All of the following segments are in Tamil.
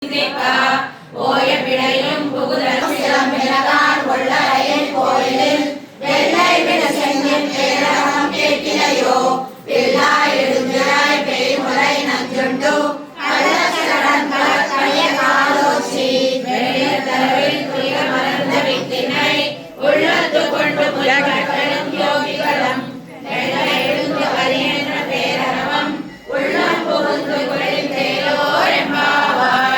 ஓய பிழையும் புகுதலும் சிலம்பினதான் கொள்ளரையின் கோயிலில் வெள்ளை விட செங்கின் பேரகம் கேட்கிலையோ பிள்ளாய் எழுந்திராய் பெய்முறை நஞ்சுண்டு கள்ளச்சடன் கலக்கணிய காலோச்சி வெளியர் தரவில் துய மலர்ந்த வித்தினை உள்ளத்து கொண்டு முயற்களும் யோகிகளும் வெள்ளை எழுந்து வருகின்ற பேரகம் உள்ளம் புகுந்து குளிர்ந்தேலோர் எம்பாவாய்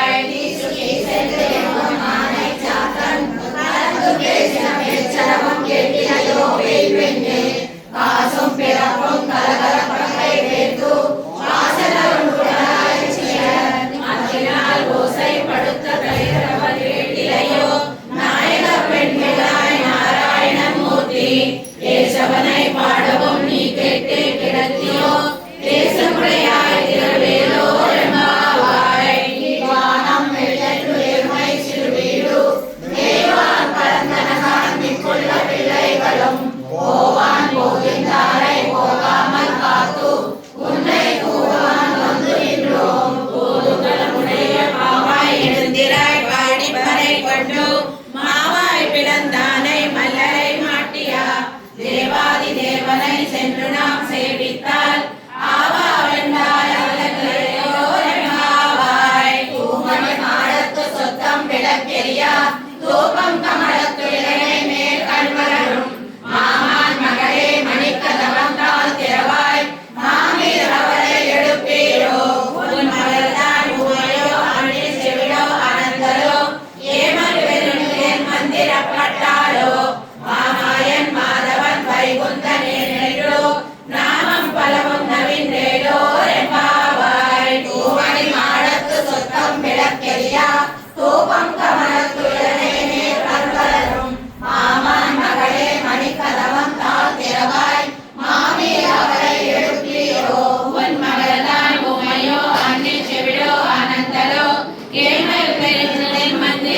காசும் பிறப்பும் கலகலப்பகை வேர்த்து வாசனால் ஓசைப்படுத்த கைரவல் கேட்டிலையோ நாயக பெண்களாய் நாராயணன் மூர்த்தி கேசவனை பாடவும் நீ கேட்டு கிடத்தியோ தேசமுடையாய் திருவேலோ எம்பாவாய் வானம் வெள்ளற்று எருமை சிறுவீடு தேவான் கலந்தனகான் மிக்குள்ள பிள்ளைகளும் போவான் போகின்றாரை போகாமல் காத்து உன்னை கூவான் வந்து நின்றோம் போதுகளுடைய மாவாய் எழுந்திராய் பாடி பறை கொண்டு மாவாய் பிளந்தானை மல்லரை மாட்டியா தேவாதி தேவனை சென்று நாம் சேவித்தால் ஆவா வென்றாய் அவளையோரமாவாய் தூமணி மாடத்து சொத்தம் விளக்கெரியா தூபம் கமலத்து இளைஞை மேல் கண்வரும் மாமான் மகளே மணிக்கதவம் தாள் திறவாய் மாமீர் அவரை எடுப்பீரோ உன் மகள்தான் உமையோ அணி செவிடோ அனந்தரோ ஏமல் வெறும் மந்திரப்பட்டாளோ மாமாயன் மாதவன் வைகுந்தனே நெல்லோ நாமம் பலவும் நவீன்றேலோ எம்பாவாய் தூமணி மாடத்து சொத்தம் விளக்கெரியா தூபம் கமலத்துய